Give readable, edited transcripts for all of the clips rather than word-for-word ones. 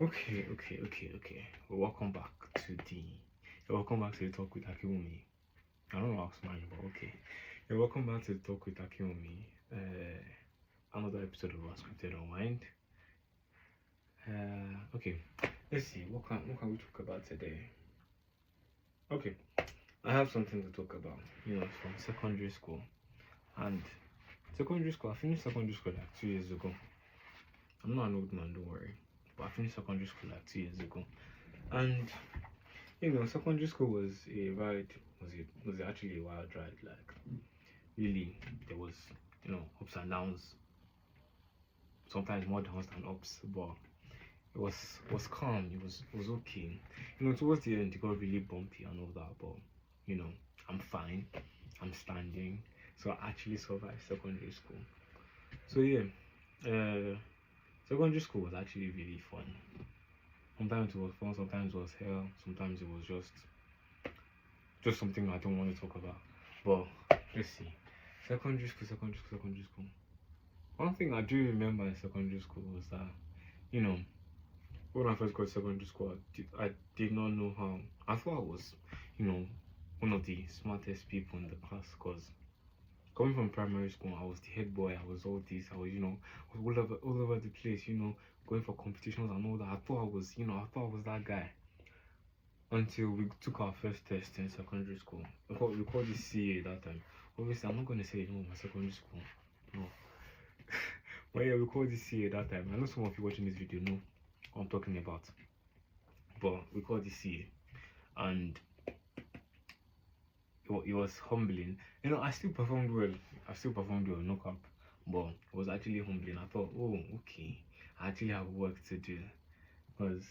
Okay. Welcome back to the Talk with Akinwunmi. I don't know how to smile, but okay. Welcome back to the Talk with Akinwunmi. Another episode of Unscripted Unwind. Okay. Let's see. What can we talk about today? Okay. I have something to talk about. From secondary school. And secondary school, I finished secondary school like 2 years ago. I'm not an old man, don't worry. But I finished secondary school like 2 years ago. And secondary school was a ride. Was actually a wild ride. Like really, there was ups and downs. Sometimes more downs than ups, but it was calm. It was okay. Towards the end, it got really bumpy and all that. But you know, I'm fine. I'm standing. So I actually survived secondary school. So yeah, secondary school was actually really fun. Sometimes it was fun. Sometimes it was hell. Sometimes it was just something I don't want to talk about. But let's see. Secondary school. One thing I do remember in secondary school was that, you know, when I first got to secondary school, I did not know how. I thought I was, one of the smartest people in the class because coming from primary school, I was the head boy. I was all this. I was, all over the place. Going for competitions and all that. I thought I was that guy until we took our first test in secondary school. We called it CA that time. Obviously, I'm not going to say the name of my secondary school. No. But yeah, we called it CA that time. I know some of you watching this video know what I'm talking about. But we called it CA. And it was humbling. I still performed well. No cap. But it was actually humbling. I thought, oh, okay. I actually have work to do. Because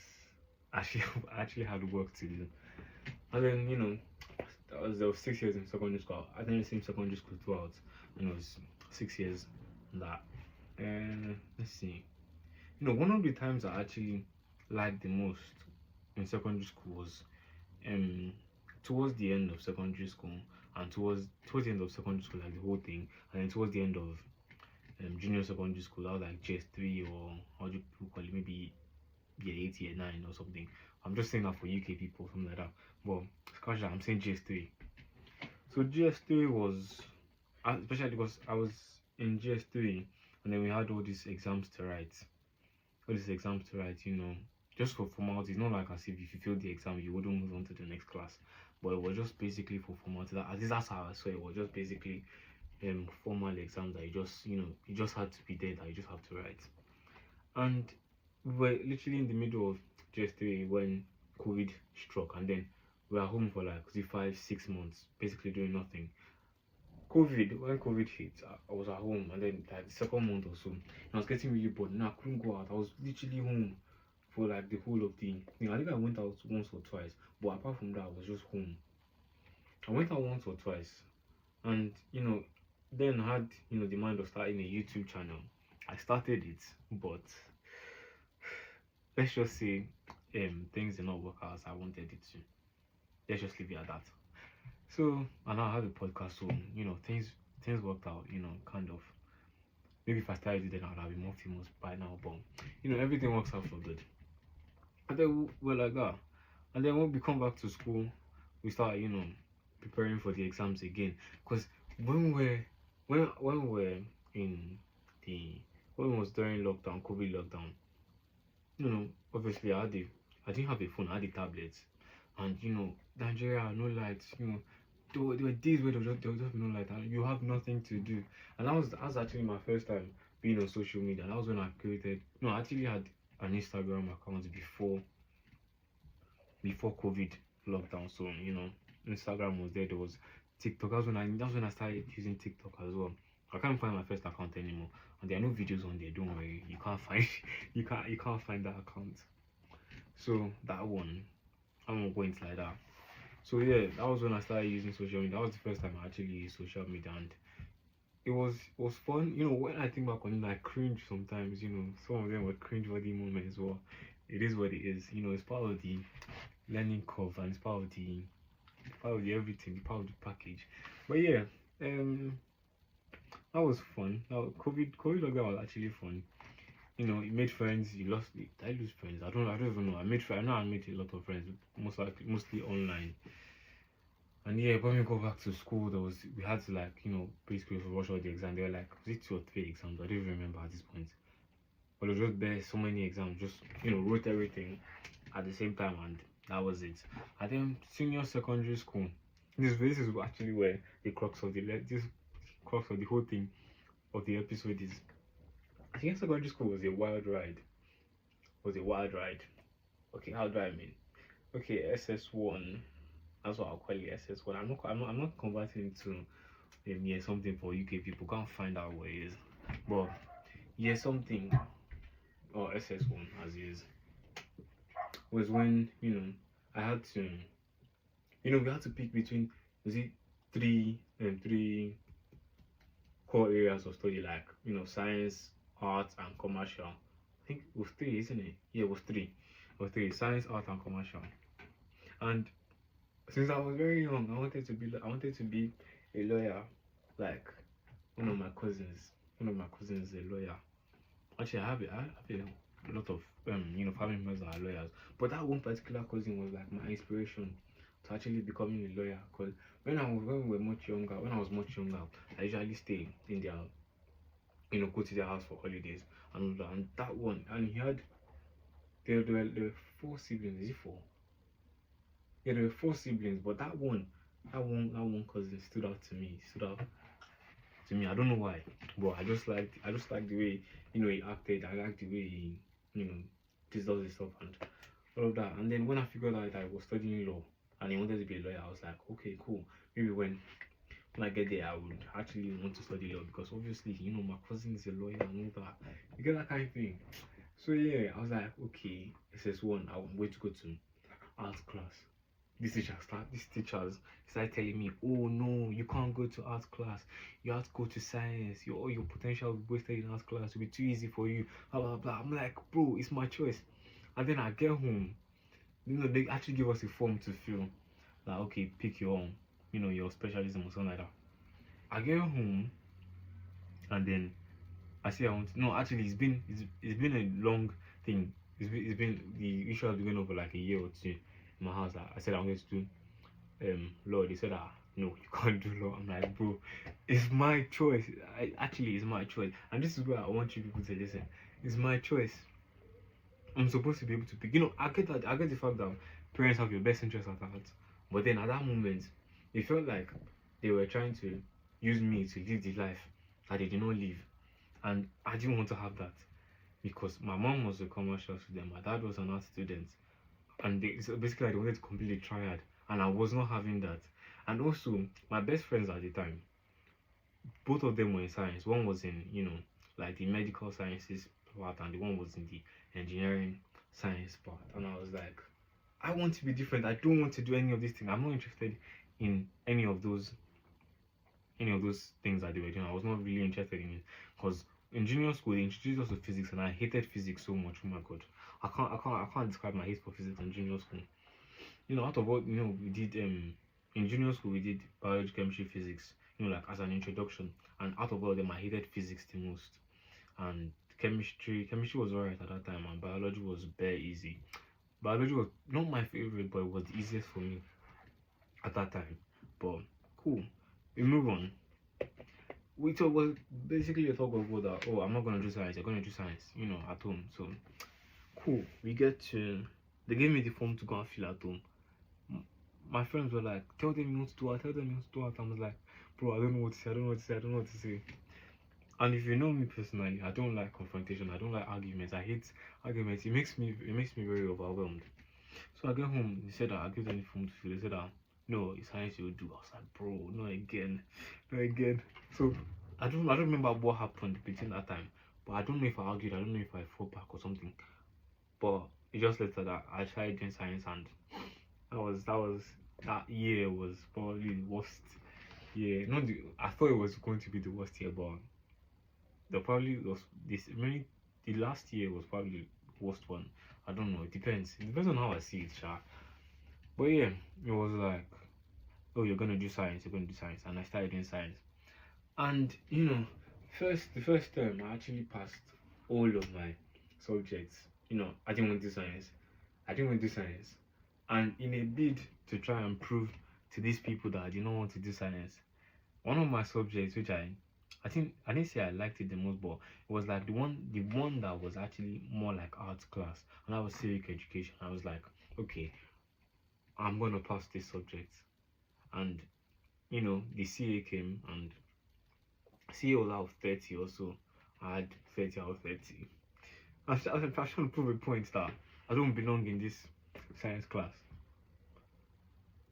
I actually had work to do. And then, there was 6 years in secondary school. I didn't same secondary school throughout. And it was 6 years that. Let's see. One of the times I actually liked the most in secondary school was towards the end of secondary school and towards the end of secondary school, like the whole thing, and then towards the end of junior secondary school, that was like GS3, or how do people call it, maybe year 8, year 9 or something. I'm just saying that for UK people, something like that. But scratch that, I'm saying GS3. So GS3 was, especially because I was in GS3, and then we had all these exams to write. Just for formality. It's not like as if you failed the exam, you wouldn't move on to the next class. But it was just basically for formality. At least that's how I saw it. It was just basically formal exams that you just had to be there, that you just have to write. And we were literally in the middle of GS3 when COVID struck, and then we were home for like 5-6 months, basically doing nothing. When COVID hit, I was at home, and then like the second month or so, I was getting really bored. I couldn't go out. I was literally home for like the whole of the thing. I think I went out once or twice, but apart from that, I was just home. I went out once or twice, and then I had the mind of starting a YouTube channel. I started it, but let's just say things did not work out as I wanted it to. Let's just leave it at that. So, and I had a podcast, so things worked out, kind of. Maybe if I started it then I'd have been more famous by now, but everything works out for good. And then we're like that. And then when we come back to school, we start, preparing for the exams again. Because when we're in the when it was during lockdown, COVID lockdown, obviously I didn't have a phone, I had a tablet. And Nigeria, no lights, there were days where there was just no light and you have nothing to do. And that was actually my first time being on social media. That was when I I actually had an Instagram account before COVID lockdown. So Instagram was there. There was TikTok. That's when I started using TikTok as well. I can't find my first account anymore, and there are no videos on there. Don't worry, you can't find you can't find that account. So that one, I won't go into like that. So yeah, that was when I started using social media. That was the first time I actually used social media, and it was fun. When I think back on it, I cringe sometimes. Some of them were cringe-worthy moments. Well, it is what it is. It's part of the learning curve, and it's part of the everything, part of the package. But yeah, that was fun. Now COVID lockdown was actually fun. you know, you made friends, you lost. Did I lose friends? I don't even know. I made friends. I know I made a lot of friends, mostly online. And yeah, when we go back to school, we had to like, you know, basically rush all the exams. There were like, was it 2 or 3 exams? I don't even remember at this point. But it was just there, so many exams. Just, you know, wrote everything at the same time, and that was it. And then senior secondary school. This is actually where the crux of the whole thing of the episode is. Senior secondary school was a wild ride. Okay, how do I mean? Okay, SS1. That's what I'll call it, SS1. I'm not converting it to year something for UK people. Can't find out what it is. But year something or SS1 as it is was when, you know, I had to, you know, we had to pick between, was it three core areas of study, like, you know, science, art, and commercial. I think it was three, isn't it? Yeah, it was three. Science, art, and commercial. And since I was very young, I wanted to be a lawyer, like one of my cousins. One of my cousins is a lawyer. Actually, I have a lot of you know, family members that are lawyers. But that one particular cousin was like my inspiration to actually becoming a lawyer. Because when we were much younger, when I was much younger, I usually stay in their, you know, go to their house for holidays and all that. And that one, and he had there were 4 siblings. Is it 4? Yeah, there were 4 siblings, but that one cousin stood out to me. I don't know why, but I just like the way, you know, he acted. I like the way he, you know, this does his stuff and all of that. And then when I figured out that I was studying law and he wanted to be a lawyer, I was like, okay, cool. Maybe when I get there, I would actually want to study law, because obviously, you know, my cousin is a lawyer and all that. You get that kind of thing. So yeah, I was like, okay, SS1, I'm going to go to art class. These teachers started telling me, oh no, you can't go to art class, you have to go to science, all your potential will be wasted in art class, it will be too easy for you, blah blah blah. I'm like, bro, it's my choice. And then I get home, you know, they actually give us a form to fill, like, okay, pick your own, you know, your specialism or something like that. I get home, and then I say I want to, no, actually it's been a long thing. It's been the issue has been going on for like a year or two in my house. That I said I wanted to do law. They said, no, you can't do law. I'm like, bro, it's my choice. It's my choice, and this is where I want you people to listen. It's my choice. I'm supposed to be able to pick. You know, I get that. I get the fact that parents have your best interest at heart, but then at that moment, it felt like they were trying to use me to live the life that they did not live, and I didn't want to have that, because my mom was a commercial student, my dad was an art student, and so basically I wanted to completely triad, and I was not having that. And also, my best friends at the time, both of them were in science. One was in, you know, like the medical sciences part, and the one was in the engineering science part. And I was like, I want to be different. I don't want to do any of these things. I'm not interested in any of those things that they were doing. I was not really interested in it, because in junior school they introduced us to physics, and I hated physics so much. Oh my god, I can't describe my hate for physics in junior school. You know, out of what, you know, we did in junior school, we did biology, chemistry, physics, you know, like as an introduction. And out of all of them, I hated physics the most. And chemistry was alright at that time, and biology was very easy. Biology was not my favorite, but it was the easiest for me at that time. But cool, we move on. We talk was basically a talk of what that, oh, I'm not gonna do science, you're gonna do science, you know, at home. So cool, we get to, they gave me the form to go and fill at home. My friends were like, tell them you want to do it, tell them you want to do it. I was like, bro, I don't know what to say, I don't know what to say. And if you know me personally, I don't like confrontation, I don't like arguments, I hate arguments. It makes me very overwhelmed. So I get home, they said that I give them the form to fill. They said that no, it's science you'll do. I was like, bro, no again. So I don't remember what happened between that time, but I don't know if I argued, I don't know if I fought back or something. But it just later that I tried doing science, and that year was probably the worst year. Not the, I thought it was going to be the worst year, but the probably was this maybe the last year was probably the worst one. I don't know. It depends. It depends on how I see it, sha. But yeah, it was like, oh, you're gonna do science, and I started doing science. And you know, the first term I actually passed all of my subjects. I didn't want to do science. And in a bid to try and prove to these people that I did not want to do science, one of my subjects, which I think I didn't say I liked it the most, but it was like the one that was actually more like arts class, and that was civic education. I was like, okay, I'm gonna pass this subject. And the CA came, and CA was out of 30 or so. I had 30 out of 30. I was trying to prove a point that I don't belong in this science class.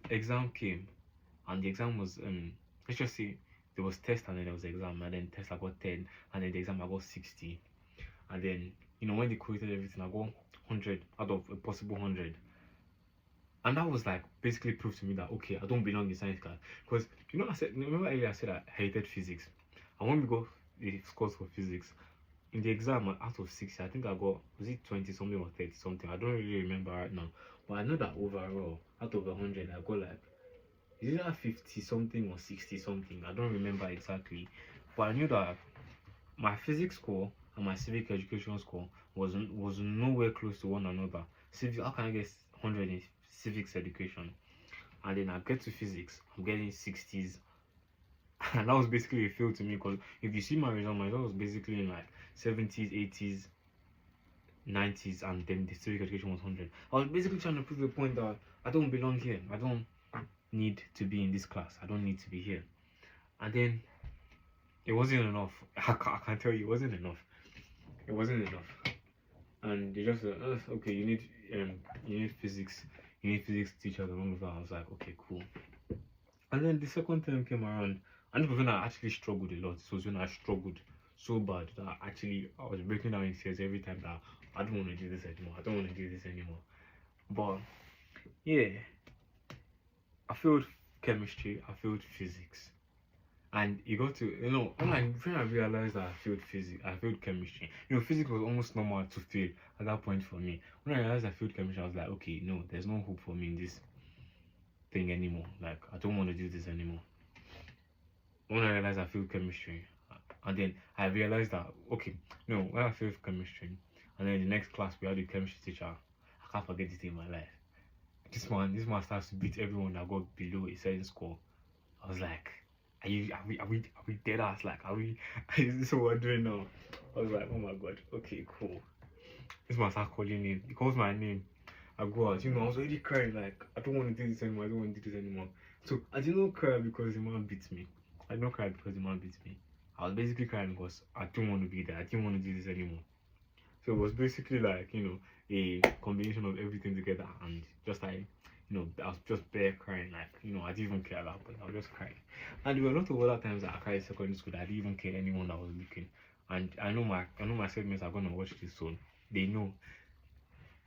Exam came, and the exam was let's just say there was test and then there was exam, and then test I got 10, and then the exam I got 60, and then when they quoted everything I got 100 out of a possible 100. And that was like basically proof to me that okay, I don't belong in science class. Because I said, remember earlier I said I hated physics, and when we got the scores for physics in the exam, out of 60 I think I got, was it 20 something or 30 something, I don't really remember right now, but I know that overall out of 100 I got like, is it 50 something or 60 something, I don't remember exactly. But I knew that my physics score and my civic education score was nowhere close to one another. Civic, how can I get 100 in civics education, and then I get to physics, I'm getting 60s, and that was basically a fail to me. Because if you see my result was basically in like 70s, 80s, 90s, and then the civic education was 100. I was basically trying to prove the point that I don't belong here. I don't need to be in this class. I don't need to be here. And then it wasn't enough. I can tell you, it wasn't enough. It wasn't enough. And they just said, okay, you need physics. You need physics teachers and all of that. I was like, okay, cool. And then the second term came around, and this was when I actually struggled a lot. This was when I struggled so bad that I was breaking down in tears every time that I don't want to do this anymore. I don't want to do this anymore. But yeah, I failed chemistry, I failed physics. And you got to, when I realized that I failed physics, I failed chemistry. Physics was almost normal to fail at that point for me. When I realized I failed chemistry, I was like, okay, no, there's no hope for me in this thing anymore. Like, I don't want to do this anymore. When I realized I failed chemistry, and then I realized that, okay, no, when I failed chemistry, and then the next class we had a chemistry teacher, I can't forget this day in my life. This man starts to beat everyone that got below a certain score. I was like, are we dead ass? Like, is this what we're doing now? I was like, oh my god, okay, cool. This man starts calling name. He calls my name. I go out. I was already crying. Like, I don't want to do this anymore. I don't want to do this anymore. So I did not cry because the man beat me. I did not cry because the man beat me. I was basically crying because I don't want to be there. I didn't want to do this anymore. So it was basically like, a combination of everything together, and just like, I was just bare crying. Like, I didn't even care at that point. I was just crying. And there were a lot of other times that I cried in secondary school that I didn't even care anyone that was looking. And I know my segments are gonna watch this soon. They know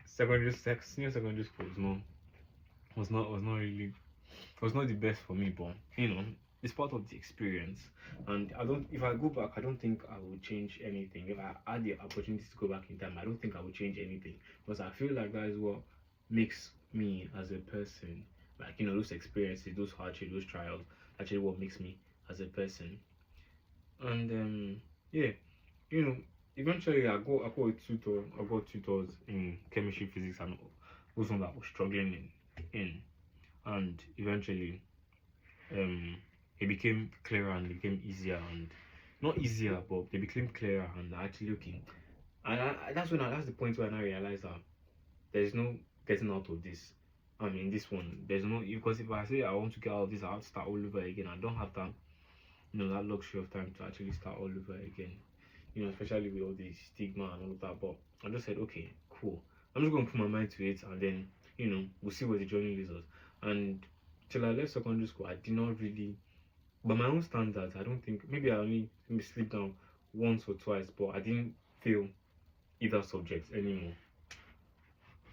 senior secondary school was not the best for me, but it's part of the experience. And if I go back, I don't think I would change anything. If I had the opportunity to go back in time, I don't think I would change anything, because I feel like that is what makes me as a person. Like, those experiences, those hardships, those trials, actually what makes me as a person. And yeah, eventually I got tutors in chemistry, physics, and those ones that I was struggling in. And eventually it became clearer and it became easier, and not easier, but they became clearer and actually okay. And that's the point where I realized that there's no getting out of this. I mean, this one, there's no, because if I say I want to get out of this, I have to start all over again. I don't have that, that luxury of time to actually start all over again. Especially with all the stigma and all of that. But I just said, okay, cool. I'm just gonna put my mind to it, and then we'll see where the journey leads us. And till I left secondary school, I did not really, by my own standards, I don't think, maybe I only slipped down once or twice, but I didn't fail either subjects anymore.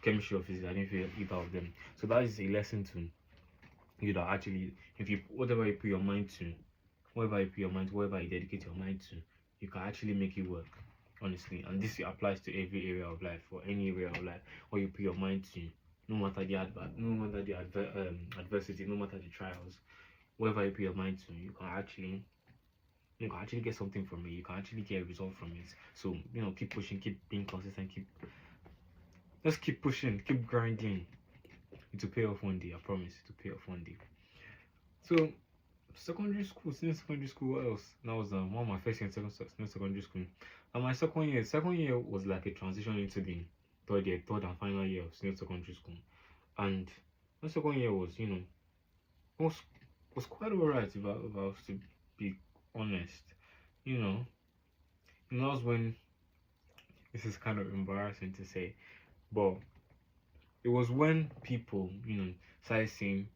Chemistry or physics, I didn't fail either of them. So that is a lesson to that actually, if you whatever you put your mind to, whatever you dedicate your mind to, you can actually make it work, honestly. And this applies to every area of life, or any area of life, where you put your mind to, no matter the adversity, no matter the trials, whatever you put your mind to, you can actually you can actually get something from it. You can actually get a result from it. So keep pushing, keep being consistent, keep pushing, keep grinding. It will pay off one day. I promise. It will pay off one day. So since secondary school, what else? That was one of my first year in secondary school. And my second year was like a transition into the third and final year of senior secondary school. And my second year was, was quite alright if I was to be honest. And that was when, this is kind of embarrassing to say, but it was when people, started seeing,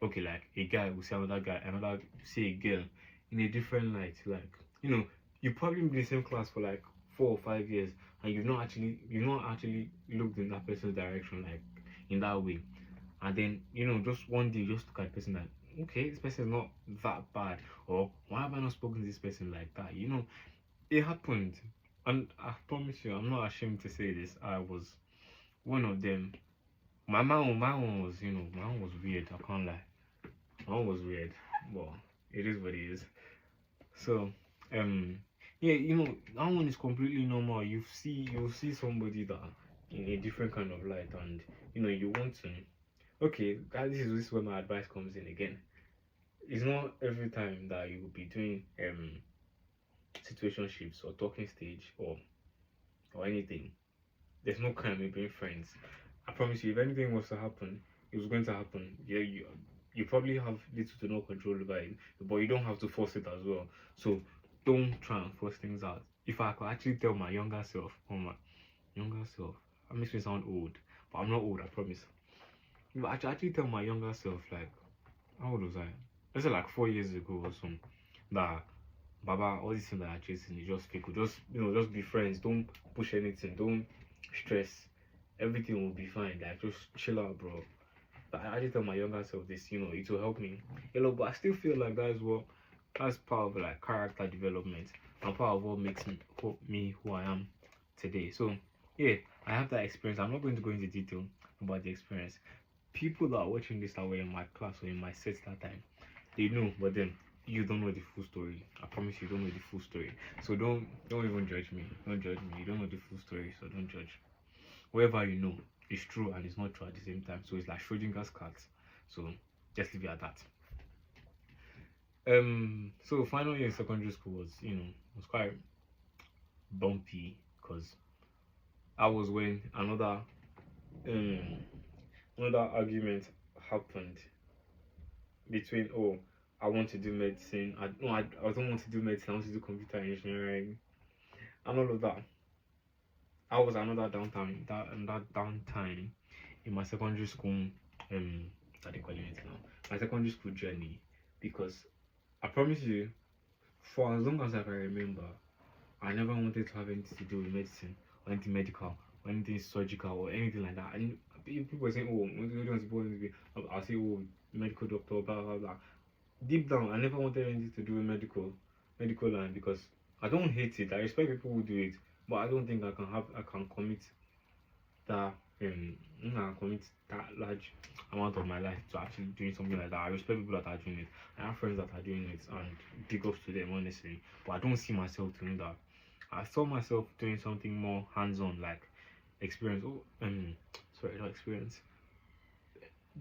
okay, like a guy will see another guy, another see a girl in a different light. Like, you probably been in the same class for like 4 or 5 years, and you've not actually looked in that person's direction, like in that way. And then, just one day, just look at the person like, okay, this person is not that bad, or why have I not spoken to this person like that? It happened. And I promise you, I'm not ashamed to say this. I was one of them. My one was weird. I can't lie. My one was weird, but it is what it is. So, yeah, that one is completely normal. You'll see somebody that in a different kind of light, and you want to. Okay, guys, this is where my advice comes in again. It's not every time that you will be doing situationships or talking stage or anything. There's no crime in being friends. I promise you, if anything was to happen, it was going to happen. Yeah, you probably have little to no control over it, but you don't have to force it as well. So don't try and force things out. If I could actually tell my younger self, that makes me sound old, but I'm not old, I promise. If I could actually tell my younger self, like, how old was I? Let's say like 4 years ago or something, that Baba, all these things that are chasing, you just fake, just be friends. Don't push anything. Don't stress. Everything will be fine. Like, just chill out, bro. But I actually tell my younger self this, it will help me. But I still feel like that's part of like character development and part of what makes me who I am today. So yeah, I have that experience. I'm not going to go into detail about the experience. People that are watching this that were in my class or in my set that time, they know, but then you don't know the full story. I promise you don't know the full story. So don't even judge me. Don't judge me. You don't know the full story, so don't judge. Whatever you know is true and it's not true at the same time. So it's like Schrodinger's cats. So just leave it at that. So final year in secondary school was quite bumpy because I was when another argument happened between I want to do medicine. I don't want to do medicine. I want to do computer engineering and all of that. I was another downtime in my secondary school. What they call it now? My secondary school journey, because I promise you, for as long as I can remember, I never wanted to have anything to do with medicine or anything medical or anything surgical or anything like that. And people were saying, when you want to be, I'll say, medical doctor, blah blah blah. Deep down, I never wanted anything to do with medical line, because I don't hate it. I respect people who do it, but I don't think I can commit that commit that large amount of my life to actually doing something like that. I respect people that are doing it. I have friends that are doing it, and big ups to them honestly. But I don't see myself doing that. I saw myself doing something more hands-on, like experience. Sorry, not experience.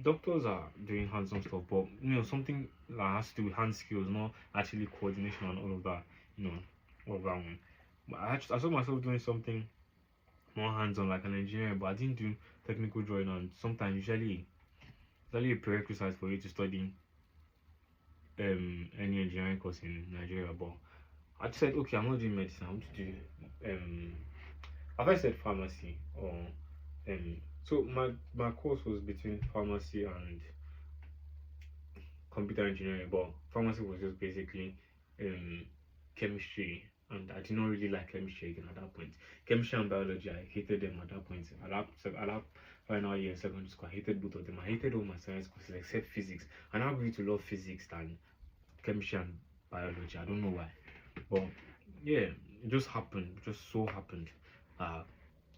Doctors are doing hands-on stuff, but something that has to do with hand skills, not actually coordination and all of that. All of that one. But I saw myself doing something more hands-on, like an engineer, but I didn't do technical drawing. And sometimes usually a prerequisite for you to study any engineering course in Nigeria. But I just said, okay, I'm not doing medicine. I want to do I said pharmacy or so my course was between pharmacy and computer engineering, but pharmacy was just basically chemistry, and I did not really like chemistry again at that point. Chemistry and biology, I hated them at that point. At that final year in secondary school, I hated both of them. I hated all my science courses except physics, and I really to love physics than chemistry and biology. I don't know why, but yeah, it just happened. It just so happened.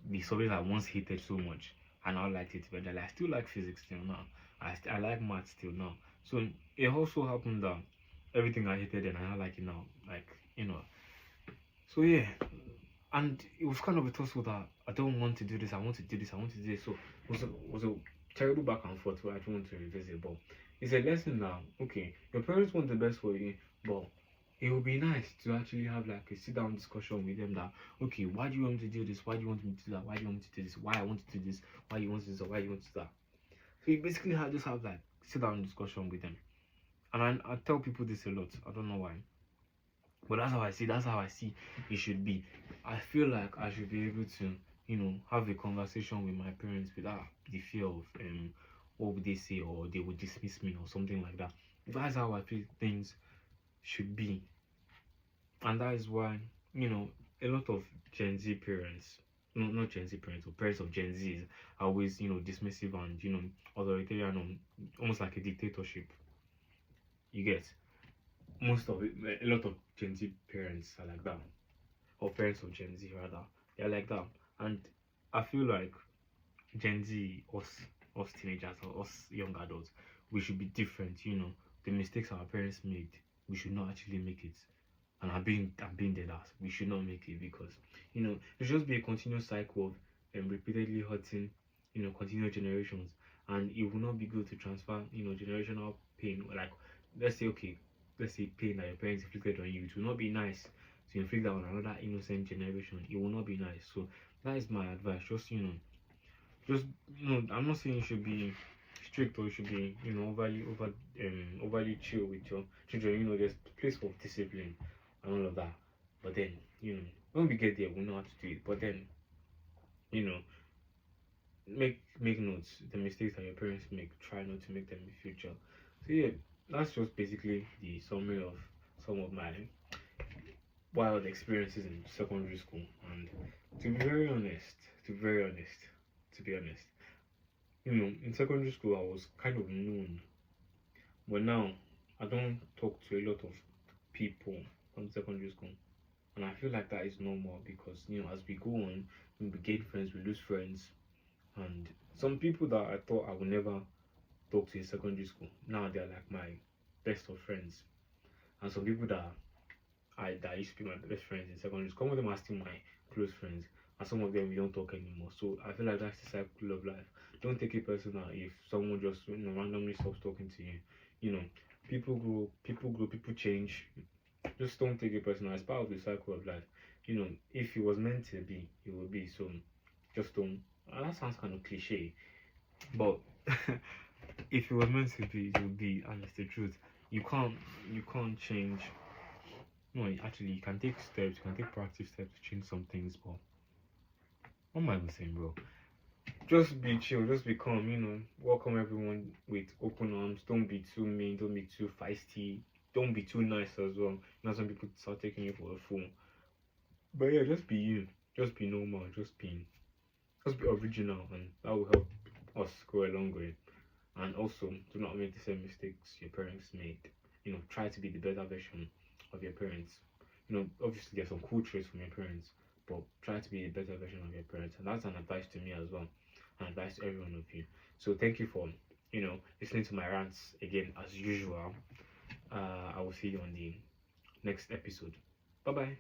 The subject I once hated so much, and I liked it eventually. I still like physics till now. I like math still now. So it also happened that everything I hated and I not like it now. Like, So yeah, and it was kind of a tussle that I don't want to do this, I want to do this, I want to do this. So it was a terrible back and forth where I don't want to revisit. But it's a lesson now. Okay, your parents want the best for you, but it would be nice to actually have like a sit down discussion with them that, okay, why do you want me to do this? Why do you want me to do that? Why do you want me to do this? Why I want to do this? Why you want to do this? Or why you want to do that? So you basically just have like sit down discussion with them. And I tell people this a lot. I don't know why. But that's how I see it should be. I feel like I should be able to, have a conversation with my parents without the fear of what would they say, or they would dismiss me or something like that. That's how I feel things should be. And that is why, a lot of Gen Z parents, no, not Gen Z parents, or parents of Gen Zs are always, dismissive and, authoritarian, almost like a dictatorship. You get most of it, a lot of Gen Z parents are like that, or parents of Gen Z rather, they're like that. And I feel like Gen Z, us teenagers or us young adults, we should be different. The mistakes our parents made, we should not actually make it. And I've been there last. We should not make it because it should just be a continuous cycle of repeatedly hurting, continual generations, and it will not be good to transfer, generational pain. Like, let's say, okay, let's say pain that your parents inflicted on you. It will not be nice to inflict that on another innocent generation. It will not be nice. So that is my advice. Just I'm not saying you should be strict or you should be, overly chill with your children. There's place for discipline and all of that. But then, when we get there, we know how to do it. But then, you know, make notes. The mistakes that your parents make, try not to make them in the future. So yeah, that's just basically the summary of some of my wild experiences in secondary school. And to be very honest, to be honest, in secondary school I was kind of known, but now I don't talk to a lot of people from secondary school, and I feel like that is normal because as we go on, we gain friends, we lose friends, and some people that I thought I would never talk to in secondary school, now they're like my best of friends, and some people that used to be my best friends in secondary school, some of them are still my close friends, and some of them we don't talk anymore. So I feel like that's the cycle of life. Don't take it personal if someone just randomly stops talking to you. You know, people grow, people change. Just don't take it personal. It's part of the cycle of life. If it was meant to be, it will be. So just don't. And that sounds kind of cliche, but if it was meant to be, it will be, and it's the truth. You can't change. No, actually, you can take steps. You can take proactive steps to change some things. But what am I even saying, bro? Just be chill. Just be calm. Welcome everyone with open arms. Don't be too mean. Don't be too feisty. Don't be too nice as well. Some people start taking you for a fool. But yeah, just be you. Just be normal. Just be original, and that will help us go a long way. And also, do not make the same mistakes your parents made. Try to be the better version of your parents. Obviously, there's some cool traits from your parents, but try to be the better version of your parents. And that's an advice to me as well, an advice to every one of you. So, thank you for, listening to my rants again as usual. I will see you on the next episode. Bye bye.